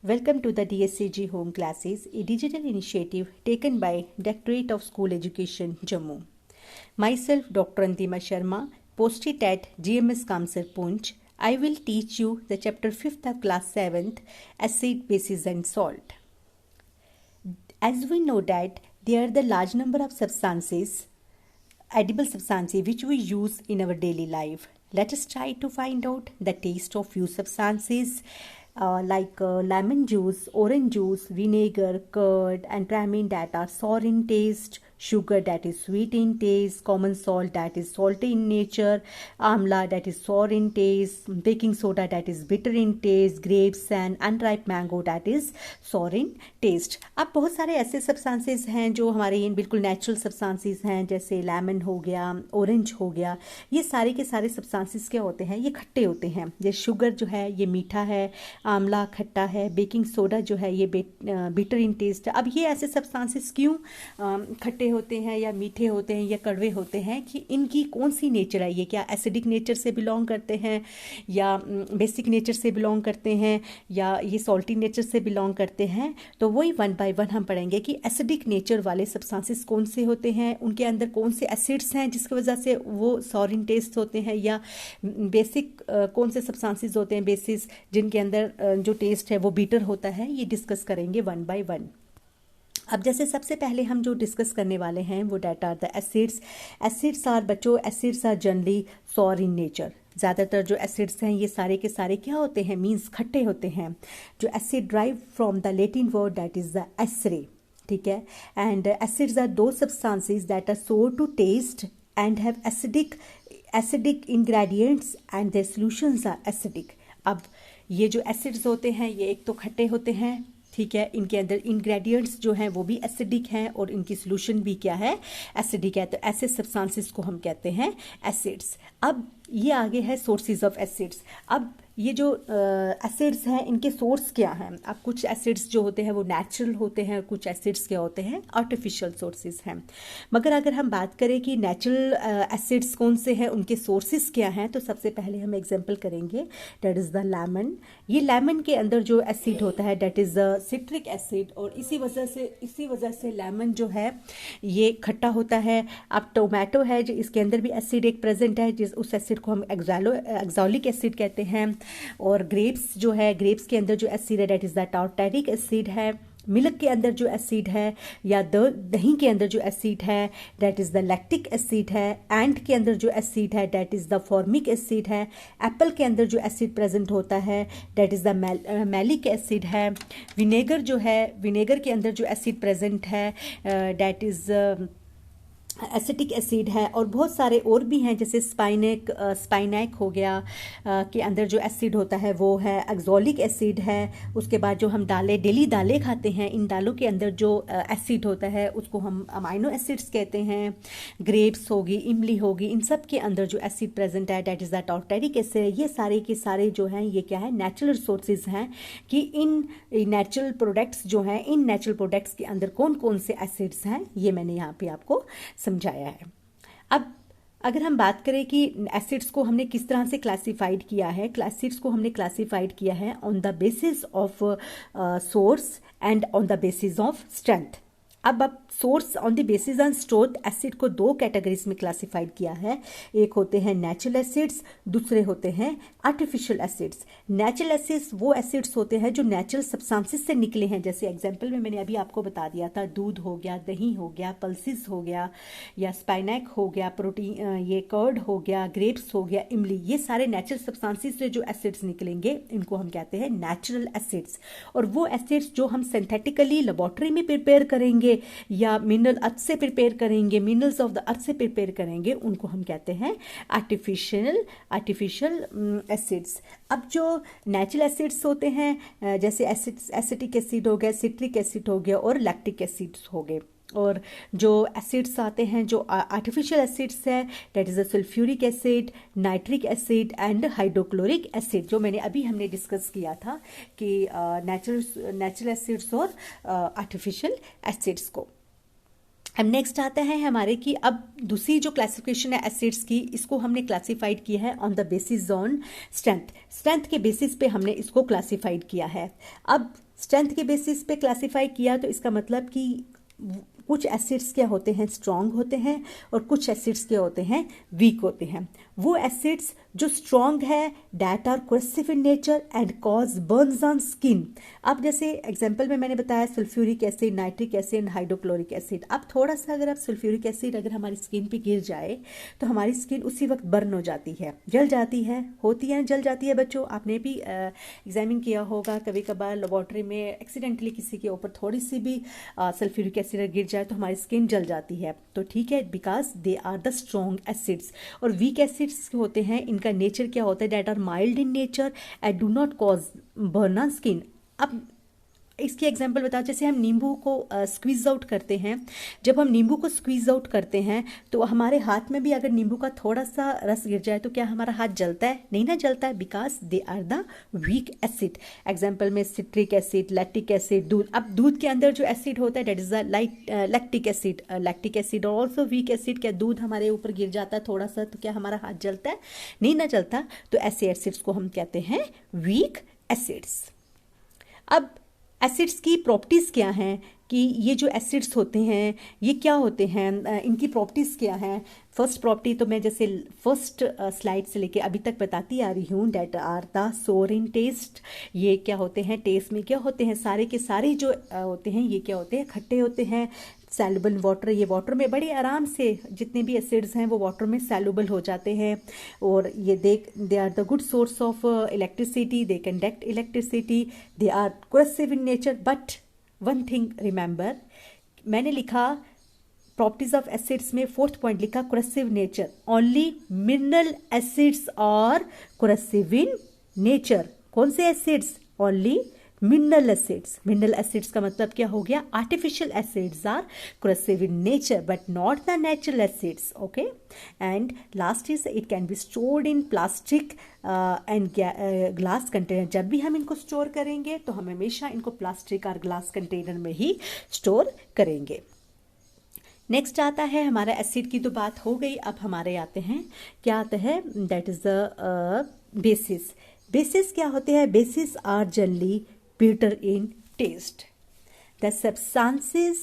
Welcome to the DSCG Home Classes, a digital initiative taken by Directorate of School Education, Jammu. Myself, Dr. Antima Sharma, posted at GMS Kamsar Poonch. I will teach you the chapter 5th of class 7th, Acid, Bases and Salt. As we know that there are the large number of substances, edible substances which we use in our daily life. Let us try to find out the taste of few substances like lemon juice, orange juice, vinegar, curd, and tramine that are sour in taste, sugar that is sweet in taste, common salt that is salty in nature, amla that is sour in taste, baking soda that is bitter in taste, grapes and unripe mango that is sour in taste. अब बहुत सारे ऐसे substances हैं जो हमारे बिल्कुल natural substances हैं, जैसे लेमन हो गया, ऑरेंज हो गया. ये सारे के सारे सब्सटेंसेस क्या होते हैं? ये खट्टे होते हैं. जैसे शुगर जो है ये मीठा है, आंवला खट्टा है, बेकिंग सोडा जो है ये बिटर इन टेस्ट है. अब ये ऐसे सब्सटेंसेस क्यों खट्टे होते हैं या मीठे होते हैं या कड़वे होते हैं कि इनकी कौन सी नेचर है? ये क्या एसिडिक नेचर से बिलोंग करते हैं या बेसिक नेचर से बिलोंग करते हैं या ये सॉल्टी नेचर से बिलोंग करते हैं? तो वही वन बाय वन हम पढ़ेंगे कि एसिडिक नेचर वाले सब्सटेंसेस कौन से होते हैं, उनके अंदर कौन से एसिड्स हैं जिसकी वजह से वो सॉर इन टेस्ट होते हैं, या बेसिक कौन से सब्सटेंसेस होते हैं बेसिस जिनके अंदर जो टेस्ट है वो बीटर होता है. ये डिस्कस करेंगे वन बाय वन. अब जैसे सबसे पहले हम जो डिस्कस करने वाले हैं वो that are the acids. Acids are बच्चों, acids are generally sour in nature. ज़्यादातर जो एसिड्स हैं ये सारे के सारे क्या होते हैं? मीन्स खट्टे होते हैं. जो acid derived from the Latin word that is the acere. ठीक है. And acids are those substances that are sour to taste and have acidic ingredients and their solutions are acidic. अब ये जो एसिड्स होते हैं ये एक तो खट्टे होते हैं, ठीक है, इनके अंदर इंग्रेडिएंट्स जो हैं वो भी एसिडिक हैं और इनकी सोल्यूशन भी क्या है? एसिडिक है. तो ऐसे सब्सटेंसेस को हम कहते हैं एसिड्स. अब ये आगे है सोर्सेज ऑफ एसिड्स. अब ये जो एसिड्स हैं इनके सोर्स क्या हैं? अब कुछ एसिड्स जो होते हैं वो नेचुरल होते हैं, कुछ एसिड्स क्या होते हैं? आर्टिफिशियल सोर्सेज हैं. मगर अगर हम बात करें कि नेचुरल एसिड्स कौन से हैं, उनके सोर्सेज क्या हैं, तो सबसे पहले हम एग्जांपल करेंगे दैट इज़ द लेमन. ये लेमन के अंदर जो एसिड होता है that is the citric acid, और इसी वजह से लेमन जो है ये खट्टा होता है. अब टोमेटो है जो इसके अंदर भी एसिड एक प्रेजेंट है, जिस उस एसिड को हम एक्सॉलिक एसिड कहते हैं. और ग्रेप्स जो है, ग्रेप्स के अंदर जो एसिड है that is the tartaric acid है. मिल्क के अंदर जो एसिड है या दही के अंदर जो एसिड है that is the lactic acid है. एंड के अंदर जो एसिड है that is the formic acid है. एप्पल के अंदर जो एसिड प्रेजेंट होता है that is the malic acid है. विनेगर जो है, विनेगर के अंदर जो एसिड प्रेजेंट है दैट इज़ एसिटिक एसिड है. और बहुत सारे और भी हैं जैसे स्पाइनैक हो गया के अंदर जो एसिड होता है वो है एक्सॉलिक एसिड है. उसके बाद जो हम डेली दालें खाते हैं, इन दालों के अंदर जो एसिड होता है उसको हम अमाइनो एसिड्स कहते हैं. ग्रेप्स होगी, इमली होगी, इन सब के अंदर जो एसिड प्रेजेंट है that is the tartaric acid. ये सारे के सारे जो हैं ये क्या है? नेचुरल सोर्सेज हैं कि इन नेचुरल प्रोडक्ट्स जो हैं, इन नेचुरल प्रोडक्ट्स के अंदर कौन कौन से एसिड्स हैं ये मैंने यहाँ पे आपको समझाया है. अब अगर हम बात करें कि एसिड्स को हमने किस तरह से क्लासिफाइड किया है, एसिड्स को हमने क्लासिफाइड किया है on the basis of source and on the basis of strength. अब source on the basis on strength acid को दो कैटेगरीज में क्लासिफाइड किया है. एक होते हैं नेचुरल एसिड्स, दूसरे होते हैं आर्टिफिशियल एसिड्स. नेचुरल एसिड्स वो एसिड्स होते हैं जो नेचुरल सब्सटेंसेस से निकले हैं. जैसे एग्जांपल में मैंने अभी आपको बता दिया था, दूध हो गया, दही हो गया, पल्सिस हो गया, या स्पाइनैक हो गया, प्रोटीन ये कर्ड हो गया, ग्रेप्स हो गया, इमली. ये सारे नेचुरल सब्सटेंसेस से जो एसिड्स निकलेंगे इनको हम कहते हैं नेचुरल एसिड्स. और वो एसिड्स जो हम सिंथेटिकली लेबोरेटरी में प्रिपेयर करेंगे या मिनरल अर्थ से प्रिपेयर करेंगे, मिनरल्स ऑफ द अर्थ से प्रिपेयर करेंगे, उनको हम कहते हैं आर्टिफिशियल एसिड्स. अब जो नेचुरल एसिड्स होते हैं जैसे एसिटिक एसिड हो गया, सिट्रिक एसिड हो गया और लैक्टिक एसिड्स हो गए. और जो एसिड्स आते हैं जो आर्टिफिशियल एसिड्स है that is a sulphuric acid, nitric acid and hydrochloric acid, जो मैंने अभी हमने डिस्कस किया था कि नेचुरल एसिड्स और आर्टिफिशियल एसिड्स को. अब नेक्स्ट आता है हमारे कि अब दूसरी जो क्लासिफिकेशन है एसिड्स की, इसको हमने क्लासिफाइड किया है on the basis on strength. Strength के बेसिस पे हमने इसको क्लासिफाइड किया है। अब स्ट्रेंथ के बेसिस पे क्लासिफाई किया तो इसका मतलब कि कुछ एसिड्स क्या होते हैं, स्ट्रॉन्ग होते हैं, और कुछ एसिड्स क्या होते हैं, वीक होते हैं। वो एसिड्स जो स्ट्रॉन्ग है that are corrosive in nature and cause burns on skin. अब जैसे एग्जांपल में मैंने बताया sulphuric acid, nitric acid, hydrochloric acid. अब थोड़ा सा अगर आप सल्फ्यूरिक एसिड अगर हमारी स्किन पे गिर जाए तो हमारी स्किन उसी वक्त बर्न हो जाती है, जल जाती है, होती है जल जाती है। बच्चों आपने भी एग्जामिन किया होगा, कभी कभार लेबोरेटरी में एक्सीडेंटली किसी के ऊपर थोड़ी सी भी सल्फ्यूरिक एसिड गिर जाए तो हमारी स्किन जल जाती है। तो ठीक है, because they are the strong acids. और वीक एसिड्स होते हैं, इनका नेचर क्या होता है, that are mild in nature and do not cause burn on skin. अब इसकी एग्जांपल बता, जैसे हम नींबू को स्क्वीज आउट करते हैं, जब हम नींबू को स्क्वीज आउट करते हैं तो हमारे हाथ में भी अगर नींबू का थोड़ा सा रस गिर जाए तो क्या हमारा हाथ जलता है? नहीं ना जलता है, because they are the weak acid. Example में सिट्रिक एसिड, लैक्टिक एसिड, दूध। अब दूध के अंदर जो एसिड होता है that is the lactic acid. Lactic acid और ऑल्सो वीक एसिड। क्या दूध हमारे ऊपर गिर जाता है थोड़ा सा तो क्या हमारा हाथ जलता है? नहीं ना जलता। तो ऐसे एसिड्स को हम कहते हैं वीक एसिड्स। अब एसिड्स की प्रॉपर्टीज़ क्या हैं कि ये जो एसिड्स होते हैं ये क्या होते हैं, इनकी प्रॉपर्टीज़ क्या हैं। फर्स्ट प्रॉपर्टी तो मैं जैसे फर्स्ट स्लाइड से लेके अभी तक बताती आ रही हूँ, डेट आर द सोर इन टेस्ट। ये क्या होते हैं, टेस्ट में क्या होते हैं, सारे के सारे जो होते हैं ये क्या होते हैं, खट्टे होते हैं। सैलुबल वाटर, ये वाटर में बड़े आराम से जितने भी एसिड्स हैं वो वाटर में सैलुबल हो जाते हैं। और ये they are the good source of electricity, they conduct electricity, they are corrosive in nature. But one thing remember, मैंने लिखा प्रॉपर्टीज ऑफ एसिड्स में फोर्थ पॉइंट लिखा corrosive nature. Only mineral acids are corrosive in nature. कौन से acids? Only mineral acids. Mineral acids का मतलब क्या हो गया, artificial acids are corrosive in nature but not the natural acids. Okay, and last is it can be stored in plastic and glass container. जब भी हम इनको स्टोर करेंगे तो हम हमेशा इनको प्लास्टिक और ग्लास कंटेनर में ही स्टोर करेंगे। नेक्स्ट आता है हमारा एसिड की तो बात हो गई। अब हमारे आते हैं, क्या आता है, that is the bases. Bases क्या होते हैं? Bases are generally bitter in taste. The substances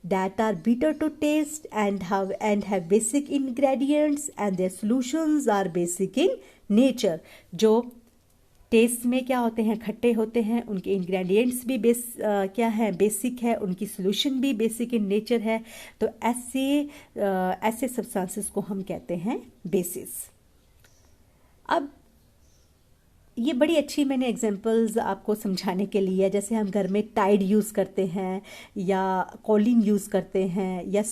that are bitter to taste and have basic ingredients and their solutions are basic in nature. जो टेस्ट में क्या होते हैं, खट्टे होते हैं, उनके इंग्रेडिएंट्स भी क्या है, बेसिक है, उनकी सोल्यूशन भी बेसिक इन नेचर है। तो ऐसे सब्सटेंसेस को हम कहते हैं बेसिस। अब ये बड़ी अच्छी मैंने एग्जांपल्स आपको समझाने के लिए, जैसे हम घर में टाइड यूज़ करते हैं या कॉलिन यूज़ करते हैं या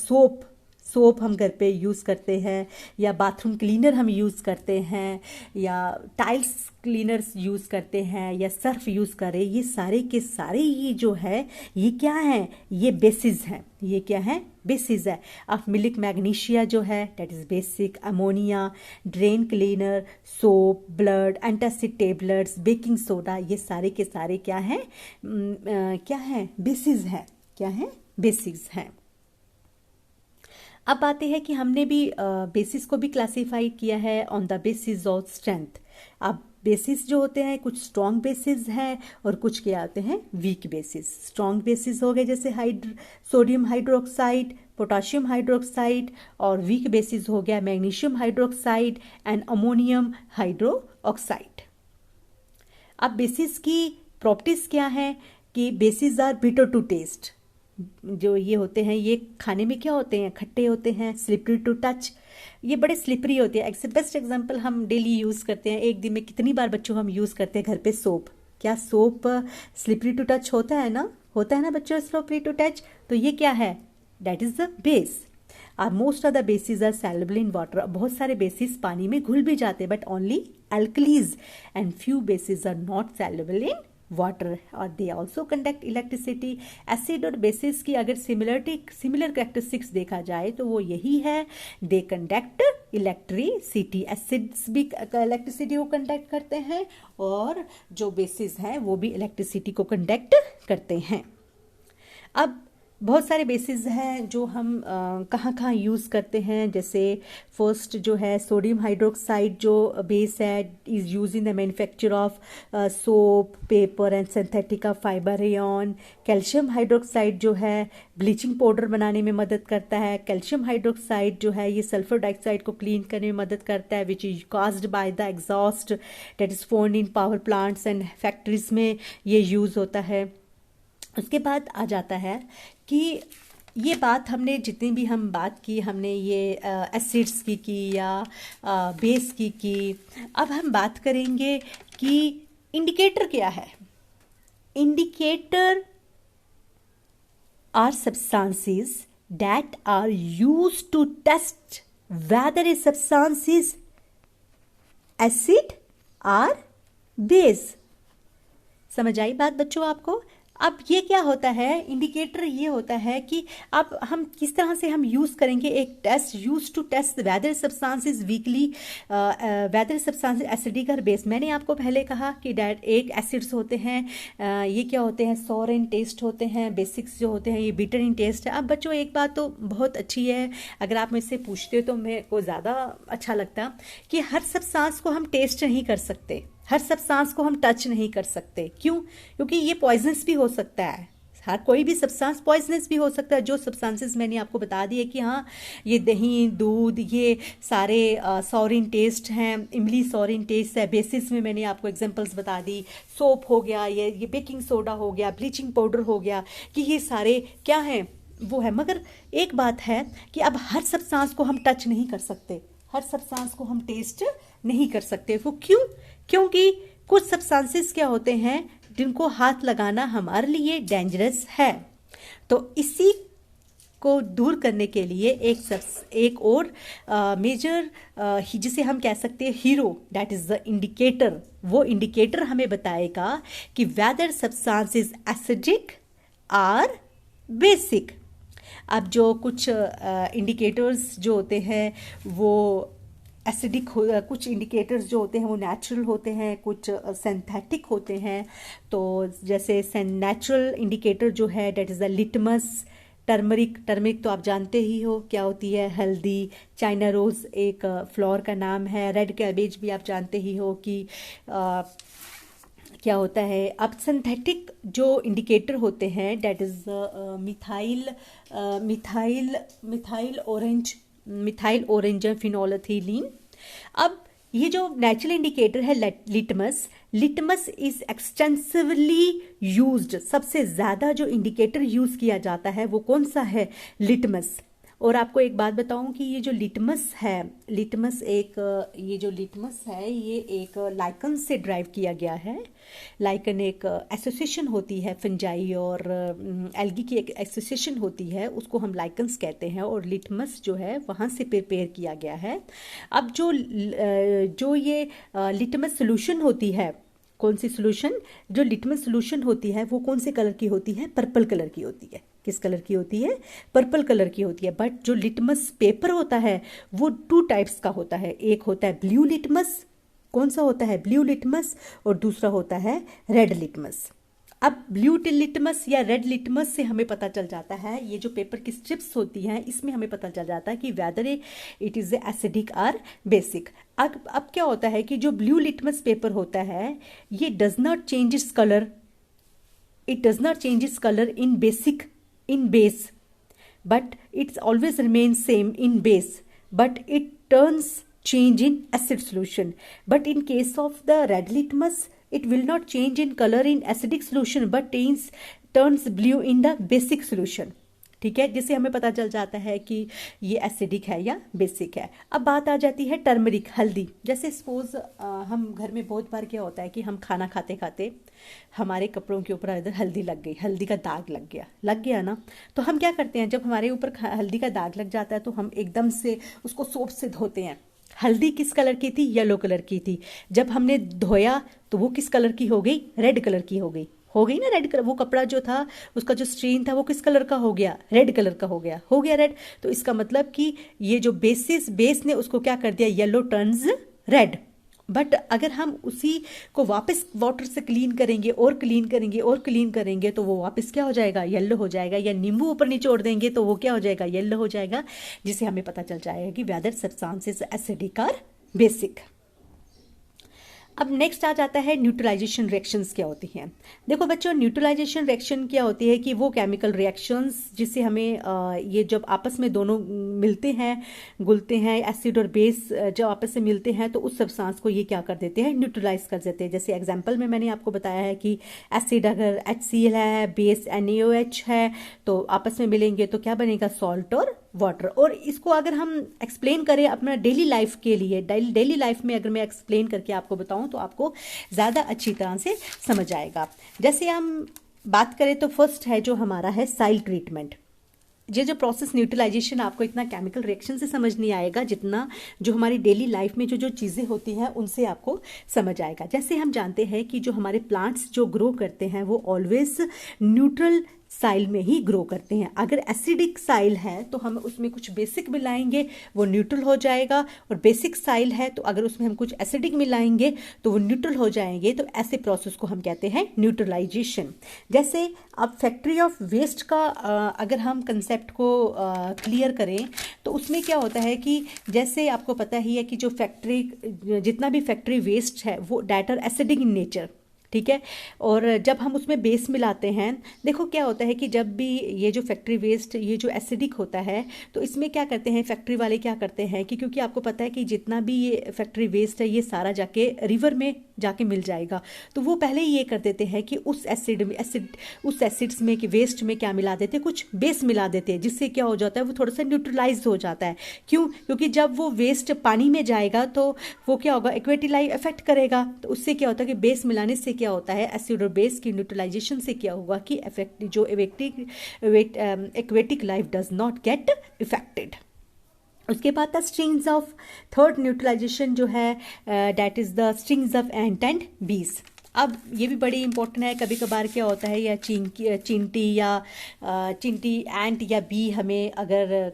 सोप हम घर पे यूज़ करते हैं या बाथरूम क्लीनर हम यूज़ करते हैं या टाइल्स क्लीनर्स यूज़ करते हैं या सर्फ यूज़ करें, ये सारे के सारे ये जो है ये क्या है, ये बेसिस हैं। ये क्या है, बेसिस है। अब मिल्क मैग्नीशिया जो है that is basic. Ammonia, drain cleaner, soap, blood, antacid tablets, baking soda, ये सारे के सारे क्या हैं, क्या हैं, बेसिस हैं। क्या हैं, बेसिस हैं। अब आते हैं कि हमने भी बेसिस को भी क्लासीफाई किया है on the basis of strength. अब बेसिस जो होते हैं कुछ स्ट्रॉन्ग बेसिस हैं और कुछ क्या आते हैं, वीक बेसिस। स्ट्रॉन्ग बेसिस हो गए जैसे सोडियम हाइड्रोक्साइड, पोटाशियम हाइड्रोक्साइड, और वीक बेसिस हो गया magnesium hydroxide and ammonium hydroxide. अब बेसिस की प्रॉपर्टीज क्या है कि bases are bitter to taste. जो ये होते हैं ये खाने में क्या होते हैं, खट्टे होते हैं, स्लिपरी टू टच, ये बड़े स्लिपरी होते हैं। बेस्ट एग्जांपल हम डेली यूज़ करते हैं, एक दिन में कितनी बार बच्चों हम यूज़ करते हैं घर पे सोप। क्या सोप स्लिपरी टू टच होता है ना, होता है ना बच्चों, स्लिपरी टू टच। तो ये क्या है, that is the base. Most of the bases are soluble in water. बहुत सारे बेसिस पानी में घुल भी जाते हैं but only alkalis and few bases are not soluble in water और they also conduct electricity. Acid और बेसिस की अगर सिमिलर कैरेक्टरिस्टिक्स देखा जाए तो वो यही है, दे कंडक्ट इलेक्ट्रिसिटी। एसिड्स भी इलेक्ट्रिसिटी को कंडक्ट करते हैं और जो बेसिस हैं वो भी इलेक्ट्रिसिटी को कंडक्ट करते हैं। अब बहुत सारे बेसिस हैं जो हम कहाँ कहाँ यूज़ करते हैं। जैसे फर्स्ट जो है सोडियम हाइड्रोक्साइड जो बेस है is used in the manufacture of soap, paper and synthetic fibre rayon. Calcium hydroxide जो है ब्लीचिंग पाउडर बनाने में मदद करता है। कैल्शियम हाइड्रोक्साइड जो है ये सल्फर डाइऑक्साइड को क्लीन करने में मदद करता है, which is caused by the exhaust that is found in power plants and factories में ये यूज़ होता है। उसके बाद आ जाता है कि ये बात हमने जितनी भी हम बात की, हमने ये एसिड्स की या बेस की। अब हम बात करेंगे कि इंडिकेटर क्या है। Indicator are substances that are used to test whether a substance is acid और बेस। समझ आई बात बच्चों आपको? अब ये क्या होता है, इंडिकेटर ये होता है कि अब हम किस तरह से हम यूज़ करेंगे एक test use to test whether substance is weakly whether substance acidic और बेस। मैंने आपको पहले कहा कि डैट एक एसिड्स होते हैं, ये क्या होते हैं, सॉर इन टेस्ट होते हैं, बेसिक्स जो होते हैं ये बिटर इन टेस्ट है। अब बच्चों एक बात तो बहुत अच्छी है, अगर आप मुझसे पूछते हो तो मेरे को ज़्यादा अच्छा लगता कि हर सब्सटेंस को हम टेस्ट नहीं कर सकते, हर सब्सटेंस को हम टच नहीं कर सकते। क्यों? क्योंकि ये पॉइजनस भी हो सकता है, हर कोई भी सब्सटेंस पॉइजनस भी हो सकता है। जो सब्सटेंसेस मैंने आपको बता दिए कि हाँ ये दही, दूध, ये सारे सॉरिन टेस्ट हैं, इमली सॉरिन टेस्ट है। बेसिस में मैंने आपको एग्जांपल्स बता दी, सोप हो गया, ये बेकिंग सोडा हो गया, ब्लीचिंग पाउडर हो गया, कि ये सारे क्या हैं, वो है। मगर एक बात है कि अब हर सब्सटेंस को हम टच नहीं कर सकते, हर सब्सटेंस को हम टेस्ट नहीं कर सकते। वो क्यों? क्योंकि कुछ सब्सटेंसेस क्या होते हैं जिनको हाथ लगाना हमारे लिए डेंजरस है। तो इसी को दूर करने के लिए एक और मेजर जिसे हम कह सकते हैं hero, that is the indicator. वो इंडिकेटर हमें बताएगा कि वेदर सब्सटेंस इज एसिडिक और बेसिक। अब जो कुछ इंडिकेटर्स जो होते हैं वो एसिडिक हो, कुछ इंडिकेटर्स जो होते हैं वो नेचुरल होते हैं, कुछ सिंथेटिक होते हैं। तो जैसे नेचुरल इंडिकेटर जो है date is the litmus, turmeric तो आप जानते ही हो क्या होती है, हल्दी, चाइना रोज़ एक फ्लावर का नाम है, रेड कैबेज भी आप जानते ही हो कि क्या होता है। अब सिंथेटिक जो इंडिकेटर होते हैं डेट इज़ मिथाइल ऑरेंज फिनोलेथिलीन। अब ये जो नेचुरल इंडिकेटर है लिटमस इज एक्सटेंसिवली यूज्ड। सबसे ज़्यादा जो इंडिकेटर यूज़ किया जाता है वो कौन सा है? लिटमस। और आपको एक बात बताऊं कि ये जो लिटमस है, ये जो लिटमस है ये एक लाइकन से ड्राइव किया गया है। लाइकन एक एसोसिएशन होती है, फंजाई और एल्गी की एक एसोसिएशन होती है, उसको हम लाइकन्स कहते हैं, और लिटमस जो है वहाँ से प्रिपेयर किया गया है। अब जो ये लिटमस सोल्यूशन होती है, कौन सी सोल्यूशन, जो लिटमस सोल्यूशन होती है वो कौन से कलर की होती है? पर्पल कलर की होती है। किस कलर की होती है? पर्पल कलर की होती है। बट जो लिटमस पेपर होता है वो 2 टाइप्स का होता है। एक होता है ब्लू लिटमस, कौन सा होता है? ब्लू लिटमस, और दूसरा होता है रेड लिटमस। अब ब्लू लिटमस या रेड लिटमस से हमें पता चल जाता है, ये जो पेपर की स्ट्रिप्स होती हैं इसमें हमें पता चल जाता है कि वेदर इट इज़ एसिडिक और बेसिक। अब क्या होता है कि जो ब्लू लिटमस पेपर होता है ये does not change its colour, in base, but it's always remains same in base, but it turns change in acid solution. But in case of the red litmus, it will not change in color in acidic solution, but turns blue in the basic solution. ठीक है, जिससे हमें पता चल जाता है कि ये एसिडिक है या बेसिक है। अब बात आ जाती है टर्मरिक, हल्दी। जैसे सपोज हम घर में बहुत बार क्या होता है कि हम खाना खाते खाते हमारे कपड़ों के ऊपर इधर हल्दी लग गई, हल्दी का दाग लग गया ना, तो हम क्या करते हैं, जब हमारे ऊपर हल्दी का दाग लग जाता है तो हम एकदम से उसको सोप से धोते हैं। हल्दी किस कलर की थी? येलो कलर की थी। जब हमने धोया तो वो किस कलर की हो गई? रेड कलर की हो गई ना, रेड कलर। वो कपड़ा जो था उसका जो स्ट्रेन था वो किस कलर का हो गया? रेड कलर का हो गया रेड। तो इसका मतलब कि ये जो बेस ने उसको क्या कर दिया? येलो टर्न्स रेड, बट अगर हम उसी को वापस वाटर से क्लीन करेंगे और क्लीन करेंगे और क्लीन करेंगे तो वो वापस क्या हो जाएगा, येलो हो जाएगा। या नींबू ऊपर निचोड़ देंगे तो वो क्या हो जाएगा, येलो हो जाएगा, जिससे हमें पता चल जाएगा कि whether substances acidic or basic. अब नेक्स्ट आ जाता है न्यूट्रलाइजेशन रिएक्शंस क्या होती हैं। देखो बच्चों, न्यूट्रलाइजेशन रिएक्शन क्या होती है कि वो केमिकल रिएक्शंस जिससे हमें ये जब आपस में दोनों मिलते हैं, घुलते हैं, एसिड और बेस जब आपस में मिलते हैं तो उस सब्सटेंस को ये क्या कर देते हैं, न्यूट्रलाइज कर देते हैं। जैसे एग्जांपल में मैंने आपको बताया है कि एसिड अगर HCl है, बेस NaOH है, तो आपस में मिलेंगे तो क्या बनेगा, सॉल्ट और वाटर। और इसको अगर हम एक्सप्लेन करें अपना डेली लाइफ के लिए, डेली लाइफ में अगर मैं एक्सप्लेन करके आपको बताऊं तो आपको ज़्यादा अच्छी तरह से समझ आएगा। जैसे हम बात करें तो फर्स्ट है जो हमारा है साइल ट्रीटमेंट। ये जो प्रोसेस न्यूट्रलाइजेशन आपको इतना केमिकल रिएक्शन से समझ नहीं आएगा जितना जो हमारी डेली लाइफ में जो जो चीज़ें होती हैं उनसे आपको समझ आएगा। जैसे हम जानते हैं कि जो हमारे प्लांट्स जो ग्रो करते हैं वो ऑलवेज न्यूट्रल साइल में ही ग्रो करते हैं। अगर एसिडिक साइल है तो हम उसमें कुछ बेसिक मिलाएंगे वो न्यूट्रल हो जाएगा, और बेसिक साइल है तो अगर उसमें हम कुछ एसिडिक मिलाएंगे तो वो न्यूट्रल हो जाएंगे। तो ऐसे प्रोसेस को हम कहते हैं न्यूट्रलाइजेशन। जैसे अब फैक्ट्री ऑफ वेस्ट का अगर हम कंसेप्ट को क्लियर करें तो उसमें क्या होता है कि जैसे आपको पता ही है कि जो फैक्ट्री जितना भी फैक्ट्री वेस्ट है वो that are acidic in nature, ठीक है। और जब हम उसमें बेस मिलाते हैं, देखो क्या होता है कि जब भी ये जो फैक्ट्री वेस्ट ये जो एसिडिक होता है तो इसमें क्या करते हैं फैक्ट्री वाले, क्या करते हैं कि क्योंकि आपको पता है कि जितना भी ये फैक्ट्री वेस्ट है ये सारा जाके रिवर में जाके मिल जाएगा, तो वो पहले ही ये कर देते हैं कि उस एसिड्स में कि वेस्ट में क्या मिला देते हैं, कुछ बेस मिला देते हैं, जिससे क्या हो जाता है वो थोड़ा सा न्यूट्रलाइज हो जाता है। क्यों? क्योंकि जब वो वेस्ट पानी में जाएगा तो वो क्या होगा, एक्वेटिक लाइफ इफेक्ट करेगा। तो उससे क्या होता है कि बेस मिलाने से क्या होता है, एसिड और बेस की न्यूट्रलाइजेशन से क्या होगा कि इफेक्ट जो aquatic life does not get affected. उसके बाद था स्ट्रिंग्स ऑफ थर्ड न्यूट्रलाइजेशन जो है that is the strings of ant and बीज। अब ये भी बड़ी इंपॉर्टेंट है। कभी कभार क्या होता है या चींटी एंट या बी हमें अगर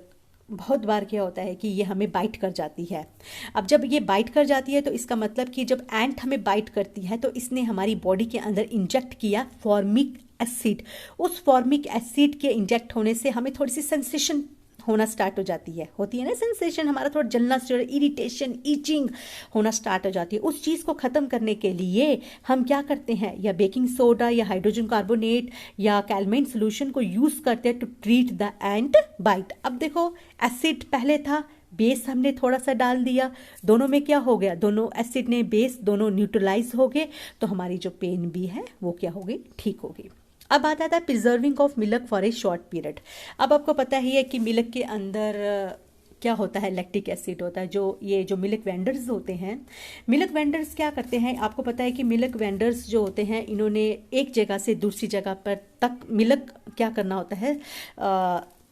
बहुत बार क्या होता है कि ये हमें बाइट कर जाती है। अब जब ये बाइट कर जाती है तो इसका मतलब कि जब एंट हमें बाइट करती है तो इसने हमारी बॉडी के अंदर इंजेक्ट किया फॉर्मिक एसिड। उस फॉर्मिक एसिड के इंजेक्ट होने से हमें थोड़ी सी सेंसेशन होना स्टार्ट हो जाती है, होती है ना सेंसेशन, हमारा थोड़ा जलना, इरिटेशन, ईचिंग होना स्टार्ट हो जाती है। उस चीज़ को ख़त्म करने के लिए हम क्या करते हैं, या बेकिंग सोडा या हाइड्रोजन कार्बोनेट या कैलमाइन सोल्यूशन को यूज़ करते हैं to treat the ant bite. अब देखो एसिड पहले था, बेस हमने थोड़ा सा डाल दिया, दोनों में क्या हो गया, दोनों एसिड ने बेस दोनों न्यूट्रलाइज हो गए, तो हमारी जो पेन भी है वो क्या हो गई, ठीक हो गई। अब आता था preserving of milk for a short period. अब आपको पता ही है कि मिल्क के अंदर क्या होता है, लैक्टिक एसिड होता है। जो मिल्क वेंडर्स होते हैं, मिल्क वेंडर्स क्या करते हैं, आपको पता है कि मिल्क वेंडर्स जो होते हैं इन्होंने एक जगह से दूसरी जगह पर तक मिल्क क्या करना होता है,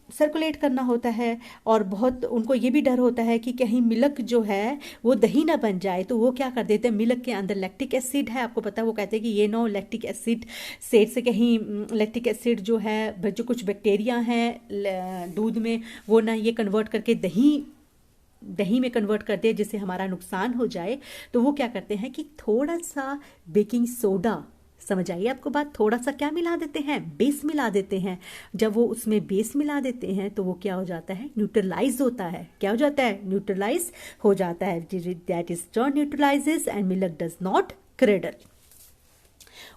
सर्कुलेट करना होता है। और बहुत उनको ये भी डर होता है कि कहीं मिल्क जो है वो दही ना बन जाए, तो वो क्या कर देते हैं, मिल्क के अंदर लैक्टिक एसिड है, आपको पता है, वो कहते हैं कि ये नो लैक्टिक एसिड से कहीं लैक्टिक एसिड जो है, जो कुछ बैक्टीरिया हैं दूध में, वो ना ये कन्वर्ट करके दही में कन्वर्ट करते हैं जिससे हमारा नुकसान हो जाए। तो वो क्या करते हैं कि थोड़ा सा बेकिंग सोडा, समझ आइए आपको बात, थोड़ा सा क्या मिला देते हैं, बेस मिला देते हैं। जब वो उसमें बेस मिला देते हैं तो वो क्या हो जाता है, न्यूट्रलाइज होता है। क्या हो जाता है, न्यूट्रलाइज हो जाता है। That is turn neutralises and milk does not cradle.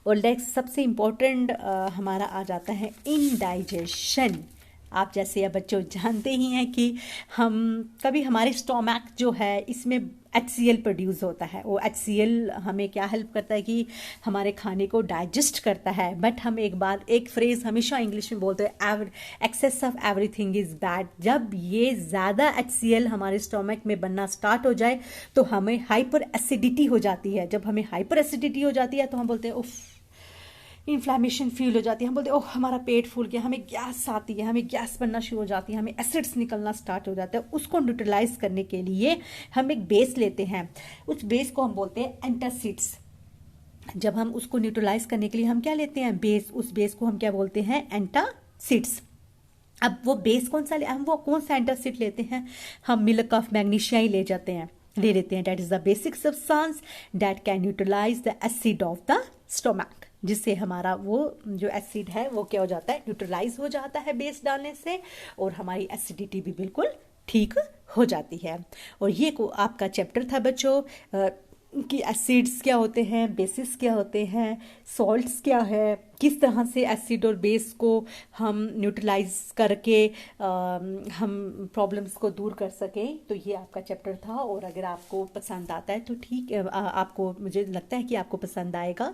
और नेक्स्ट सबसे इंपॉर्टेंट हमारा आ जाता है इनडाइजेशन। आप जैसे या बच्चों जानते ही हैं कि हम कभी हमारे स्टोमैक जो है इसमें HCl प्रोड्यूस होता है। वो HCl हमें क्या हेल्प करता है कि हमारे खाने को डाइजेस्ट करता है। बट हम एक फ्रेज हमेशा इंग्लिश में बोलते हैं, excess of everything is bad. जब ये ज़्यादा HCl हमारे स्टोमक में बनना स्टार्ट हो जाए तो हमें हाइपर एसिडिटी हो जाती है। जब हमें हाइपर एसिडिटी हो जाती है तो हम बोलते हैं उफ, इन्फ्लेमेशन फील हो जाती है, हम बोलते हैं ओह हमारा पेट फूल गया, हमें गैस आती है, हमें गैस बनना शुरू हो जाती है, हमें एसिड्स निकलना स्टार्ट हो जाता है। उसको न्यूट्रलाइज करने के लिए हम एक बेस लेते हैं, उस बेस को हम बोलते हैं एंटासिड्स। जब हम उसको न्यूट्रलाइज करने के लिए हम क्या लेते हैं, बेस, उस बेस को हम क्या बोलते हैं, एंटासिड्स। अब वो बेस कौन सा एंटासिड लेते हैं, हम मिल्क ऑफ मैग्नीशिया ही ले जाते हैं, ले लेते हैं। That is the basic substance that can neutralise the acid of the stomach, जिससे हमारा वो जो एसिड है वो क्या हो जाता है, न्यूट्रलाइज हो जाता है बेस डालने से, और हमारी एसिडिटी भी बिल्कुल ठीक हो जाती है। और ये को आपका चैप्टर था बच्चों कि एसिड्स क्या होते हैं, बेसिस क्या होते हैं, सॉल्ट्स क्या है, किस तरह से एसिड और बेस को हम न्यूट्रलाइज करके हम प्रॉब्लम्स को दूर कर सकें। तो ये आपका चैप्टर था, और अगर आपको पसंद आता है तो ठीक है, आपको, मुझे लगता है कि आपको पसंद आएगा।